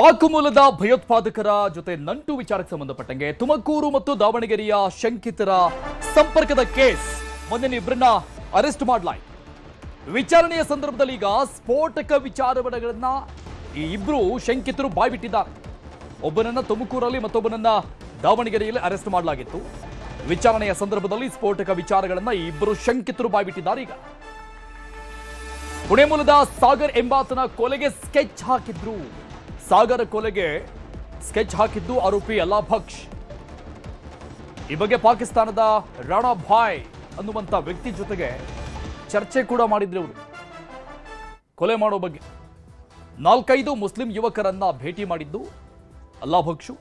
ಪಾಕ್ ಮೂಲದ ಭಯೋತ್ಪಾದಕರ ಜೊತೆ ನಂಟು ವಿಚಾರಕ್ಕೆ ಸಂಬಂಧಪಟ್ಟಂಗೆ ತುಮಕೂರು ಮತ್ತು ದಾವಣಗೆರೆಯ ಶಂಕಿತರ ಸಂಪರ್ಕದ ಕೇಸ್ ಮೊನ್ನೆ ಇಬ್ಬರನ್ನ ಅರೆಸ್ಟ್ ಮಾಡಲಾಯಿತು. ವಿಚಾರಣೆಯ ಸಂದರ್ಭದಲ್ಲಿ ಈಗ ಸ್ಫೋಟಕ ವಿಚಾರಗಳನ್ನ ಈ ಇಬ್ರು ಶಂಕಿತರು ಬಾಯ್ಬಿಟ್ಟಿದ್ದಾರೆ. ಒಬ್ಬನನ್ನ ತುಮಕೂರಲ್ಲಿ ಮತ್ತೊಬ್ಬನನ್ನ ದಾವಣಗೆರೆಯಲ್ಲಿ ಅರೆಸ್ಟ್ ಮಾಡಲಾಗಿತ್ತು. ವಿಚಾರಣೆಯ ಸಂದರ್ಭದಲ್ಲಿ ಸ್ಫೋಟಕ ವಿಚಾರಗಳನ್ನ ಈ ಇಬ್ಬರು ಶಂಕಿತರು ಬಾಯ್ಬಿಟ್ಟಿದ್ದಾರೆ. ಈಗ ಪುಣೆ ಮೂಲದ ಸಾಗರ್ ಎಂಬಾತನ ಕೊಲೆಗೆ ಸ್ಕೆಚ್ ಹಾಕಿದ್ರು. ಸಾಗರ ಕೊಲೆಗೆ ಸ್ಕೆಚ್ ಹಾಕಿದ್ದು ಆರೋಪಿ ಅಲ್ಲಾಹ್ ಬಕ್ಷ್. ಈ ಬಗ್ಗೆ ಪಾಕಿಸ್ತಾನದ ರಾಣಾ ಭಾಯ್ ಅನ್ನುವಂಥ ವ್ಯಕ್ತಿ ಜೊತೆಗೆ ಚರ್ಚೆ ಕೂಡ ಮಾಡಿದ್ರು ಅವರು. ಕೊಲೆ ಮಾಡೋ ಬಗ್ಗೆ 4-5 ಮುಸ್ಲಿಂ ಯುವಕರನ್ನ ಭೇಟಿ ಮಾಡಿದ್ದು ಅಲ್ಲಾಹ್ ಬಕ್ಷು.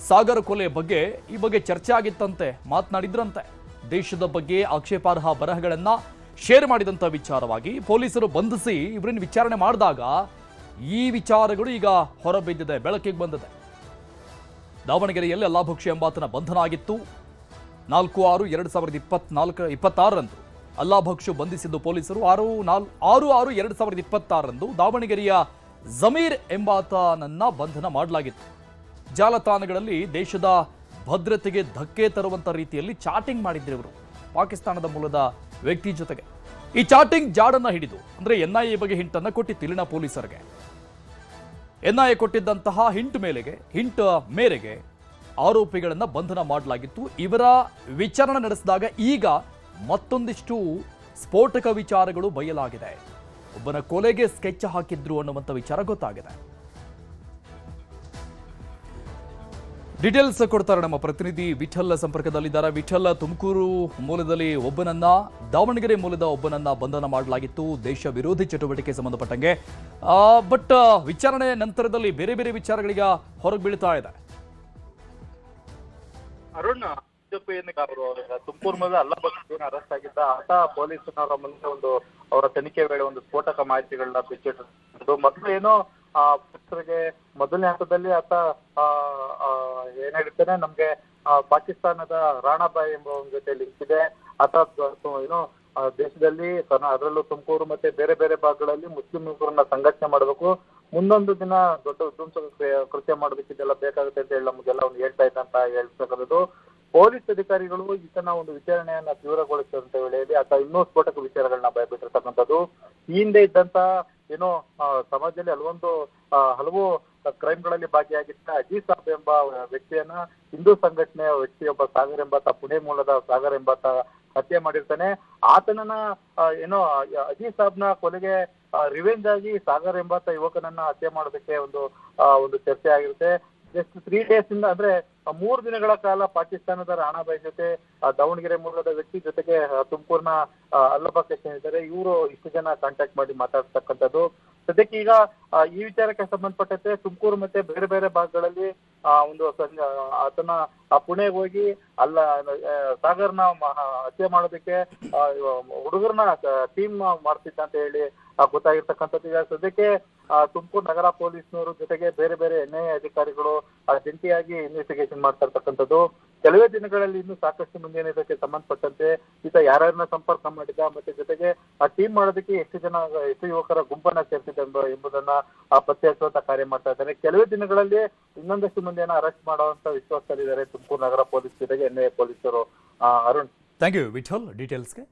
ಸಾಗರ ಕೊಲೆ ಬಗ್ಗೆ ಈ ಬಗ್ಗೆ ಚರ್ಚೆ ಆಗಿತ್ತಂತೆ, ಮಾತನಾಡಿದ್ರಂತೆ. ದೇಶದ ಬಗ್ಗೆ ಆಕ್ಷೇಪಾರ್ಹ ಬರಹಗಳನ್ನ ಶೇರ್ ಮಾಡಿದಂಥ ವಿಚಾರವಾಗಿ ಪೊಲೀಸರು ಬಂಧಿಸಿ ಇವರನ್ನು ವಿಚಾರಣೆ ಮಾಡಿದಾಗ ಈ ವಿಚಾರಗಳು ಈಗ ಹೊರಬಿದ್ದಿದೆ, ಬೆಳಕಿಗೆ ಬಂದಿದೆ. ದಾವಣಗೆರೆಯಲ್ಲಿ ಅಲ್ಲಾಹ್ ಬಕ್ಷ್ ಎಂಬಾತನ ಬಂಧನ ಆಗಿತ್ತು. 4/6/2026 ಅಲ್ಲಾಹ್ ಬಕ್ಷ್ ಬಂಧಿಸಿದ್ದು ಪೊಲೀಸರು. 6/6/2026 ದಾವಣಗೆರೆಯ ಜಮೀರ್ ಎಂಬಾತನನ್ನ ಬಂಧನ ಮಾಡಲಾಗಿತ್ತು. ಜಾಲತಾಣಗಳಲ್ಲಿ ದೇಶದ ಭದ್ರತೆಗೆ ಧಕ್ಕೆ ತರುವಂತ ರೀತಿಯಲ್ಲಿ ಚಾಟಿಂಗ್ ಮಾಡಿದ್ರು ಇವರು ಪಾಕಿಸ್ತಾನದ ಮೂಲದ ವ್ಯಕ್ತಿ ಜೊತೆಗೆ. ಈ ಚಾಟಿಂಗ್ ಜಾಡನ್ನ ಹಿಡಿದು ಅಂದ್ರೆ ಎನ್ಐಎ ಬಗ್ಗೆ ಹಿಂಟನ್ನು ಕೊಟ್ಟಿತ್ತು ಇಲ್ಲಿನ ಪೊಲೀಸರಿಗೆ. ಎನ್ಐಎ ಕೊಟ್ಟಿದ್ದಂತಹ ಹಿಂಟ್ ಮೇರೆಗೆ ಆರೋಪಿಗಳನ್ನ ಬಂಧನ ಮಾಡಲಾಗಿತ್ತು. ಇವರ ವಿಚಾರಣೆ ನಡೆಸಿದಾಗ ಈಗ ಮತ್ತೊಂದಿಷ್ಟು ಸ್ಫೋಟಕ ವಿಚಾರಗಳು ಬಯಲಾಗಿದೆ. ಒಬ್ಬನ ಕೊಲೆಗೆ ಸ್ಕೆಚ್ ಹಾಕಿದ್ರು ಅನ್ನುವಂಥ ವಿಚಾರ ಗೊತ್ತಾಗಿದೆ. ಡೀಟೇಲ್ಸ್ ಕೊಡ್ತಾರೆ ನಮ್ಮ ಪ್ರತಿನಿಧಿ ವಿಠಲ್ ಸಂಪರ್ಕದಲ್ಲಿದ್ದಾರೆ. ವಿಠಲ್, ತುಮಕೂರು ಮೂಲದಲ್ಲಿ ಒಬ್ಬನನ್ನ, ದಾವಣಗೆರೆ ಮೂಲದ ಒಬ್ಬನನ್ನ ಬಂಧನ ಮಾಡಲಾಗಿತ್ತು ದೇಶ ವಿರೋಧಿ ಚಟುವಟಿಕೆ ಸಂಬಂಧಪಟ್ಟಂಗೆ. ಬಟ್ ವಿಚಾರಣೆ ನಂತರದಲ್ಲಿ ಬೇರೆ ಬೇರೆ ವಿಚಾರಗಳೀಗ ಹೊರಗೆ ಬೀಳ್ತಾ ಇದೆ. ಅರುಣ್, ತುಮಕೂರು ಮೂಲದ ಅಲ್ಲಾಹ್ ಬಕ್ಷ್ ಅರೆಸ್ಟ್ ಆಗಿದ್ದ ಆತ ಪೊಲೀಸರ ಮುಂದೆ ಅವರ ತನಿಖೆ ವೇಳೆ ಸ್ಫೋಟಕ ಮಾಹಿತಿಗಳನ್ನ ಬಿಚ್ಚಿಟ್ಟಿದ್ದು. ಮೊದಲು ಏನೋ ಮೊದಲನೇ ಹಂತದಲ್ಲಿ ಆತ ಏನ್ ಹೇಳ್ತಾನೆ, ನಮ್ಗೆ ಪಾಕಿಸ್ತಾನದ ರಾಣಾಬಾಯಿ ಎಂಬ ಜೊತೆ ಲಿಂಕ್ ಇದೆ. ಆತ ಏನೋ ದೇಶದಲ್ಲಿ ಅದರಲ್ಲೂ ತುಮಕೂರು ಮತ್ತೆ ಬೇರೆ ಬೇರೆ ಭಾಗಗಳಲ್ಲಿ ಮುಸ್ಲಿಂ ಯುವಕರನ್ನ ಸಂಘಟನೆ ಮಾಡಬೇಕು, ಮುಂದೊಂದು ದಿನ ದೊಡ್ಡ ವಿಧ್ವಂಸ ಕೃತ್ಯ ಮಾಡೋದಕ್ಕಿದೆಲ್ಲ ಬೇಕಾಗುತ್ತೆ ಅಂತ ಹೇಳಿ ನಮ್ಗೆಲ್ಲ ಹೇಳ್ತಾ ಇದ್ದಂತ ಹೇಳ್ತಕ್ಕಂಥದ್ದು. ಪೊಲೀಸ್ ಅಧಿಕಾರಿಗಳು ಈತನ ವಿಚಾರಣೆಯನ್ನ ತೀವ್ರಗೊಳಿಸಿದಂತ ವೇಳೆಯಲ್ಲಿ ಆತ ಇನ್ನೂ ಸ್ಫೋಟಕ ವಿಚಾರಗಳನ್ನ ಭಯಬಿಟ್ಟಿರ್ತಕ್ಕಂಥದ್ದು. ಈ ಹಿಂದೆ ಇದ್ದಂತ ಏನೋ ಸಮಾಜದಲ್ಲಿ ಹಲವು ಕ್ರೈಮ್ಗಳಲ್ಲಿ ಭಾಗಿಯಾಗಿದ್ದ ಅಜೀಜ್ ಸಾಬ್ ಎಂಬ ವ್ಯಕ್ತಿಯನ್ನ ಹಿಂದೂ ಸಂಘಟನೆಯ ವ್ಯಕ್ತಿಯೊಬ್ಬ ಸಾಗರ್ ಎಂಬಾತ, ಪುಣೆ ಮೂಲದ ಸಾಗರ್ ಎಂಬಾತ ಹತ್ಯೆ ಮಾಡಿರ್ತಾನೆ. ಆತನನ್ನ ಏನೋ ಅಜೀಜ್ ಸಾಬ್ನ ಕೊಲೆಗೆ ರಿವೆಂಜ್ ಆಗಿ ಸಾಗರ್ ಎಂಬಾತ ಯುವಕನನ್ನ ಹತ್ಯೆ ಮಾಡೋದಕ್ಕೆ ಒಂದು ಚರ್ಚೆ ಆಗಿರುತ್ತೆ. ಜಸ್ಟ್ 3 days ಇಂದ ಅಂದ್ರೆ 3 ದಿನಗಳ ಕಾಲ ಪಾಕಿಸ್ತಾನದ ರಾಣಾಬಾಯಿ ಜೊತೆ ದಾವಣಗೆರೆ ಮೂಲದ ವ್ಯಕ್ತಿ ಜೊತೆಗೆ ತುಮಕೂರಿನ ಅಲ್ಲಾಹ್ ಬಕ್ಷ್ ಏನಿದ್ದಾರೆ ಇವರು ಇಷ್ಟು ಜನ ಕಾಂಟ್ಯಾಕ್ಟ್ ಮಾಡಿ ಮಾತಾಡ್ತಕ್ಕಂಥದ್ದು. ಸದ್ಯಕ್ಕೆ ಈಗ ಈ ವಿಚಾರಕ್ಕೆ ಸಂಬಂಧಪಟ್ಟಂತೆ ತುಮಕೂರು ಮತ್ತೆ ಬೇರೆ ಬೇರೆ ಭಾಗಗಳಲ್ಲಿ ಆತನ ಪುಣೆಗೆ ಹೋಗಿ ಸಾಗರ್ನ ಹತ್ಯೆ ಮಾಡೋದಕ್ಕೆ ಹುಡುಗರನ್ನ ಟೀಮ್ ಮಾಡ್ತಿದ್ದ ಅಂತ ಹೇಳಿ ಗೊತ್ತಾಗಿರ್ತಕ್ಕಂಥದ್ದು. ಈಗ ಸದ್ಯಕ್ಕೆ ತುಮಕೂರು ನಗರ ಪೊಲೀಸ್ನವರು ಜೊತೆಗೆ ಬೇರೆ ಬೇರೆ ಎನ್ಐಎ ಅಧಿಕಾರಿಗಳು ಜಂಟಿಯಾಗಿ ಇನ್ವೆಸ್ಟಿಗೇಷನ್ ಮಾಡ್ತಾ ಇರ್ತಕ್ಕಂಥದ್ದು. ಕೆಲವೇ ದಿನಗಳಲ್ಲಿ ಇನ್ನೂ ಸಾಕಷ್ಟು ಮುಂದಿನ ಇದಕ್ಕೆ ಸಂಬಂಧಪಟ್ಟಂತೆ ಈತ ಯಾರ್ಯಾರನ್ನ ಸಂಪರ್ಕ ಮಾಡಿದ ಮತ್ತೆ ಜೊತೆಗೆ ಆ ಟೀಮ್ ಮಾಡೋದಕ್ಕೆ ಎಷ್ಟು ಯುವಕರ ಗುಂಪನ್ನ ಸೇರ್ತಿದೆ ಎಂಬುದನ್ನ ಪತ್ತೆ ಹಚ್ಚುವಂತ ಕಾರ್ಯ ಮಾಡ್ತಾ ಇದ್ದಾರೆ. ಕೆಲವೇ ದಿನಗಳಲ್ಲಿ ಇನ್ನೊಂದಷ್ಟು ಮಂದಿಯನ್ನ ಅರೆಸ್ಟ್ ಮಾಡುವಂತ ವಿಶ್ವಾಸದಲ್ಲಿದ್ದಾರೆ ತುಮಕೂರು ನಗರ ಪೊಲೀಸ್ ಜೊತೆಗೆ ಎನ್ಐಎ ಪೊಲೀಸರು. Arun, thank you Vittal ಡೀಟೇಲ್ಸ್ಗೆ.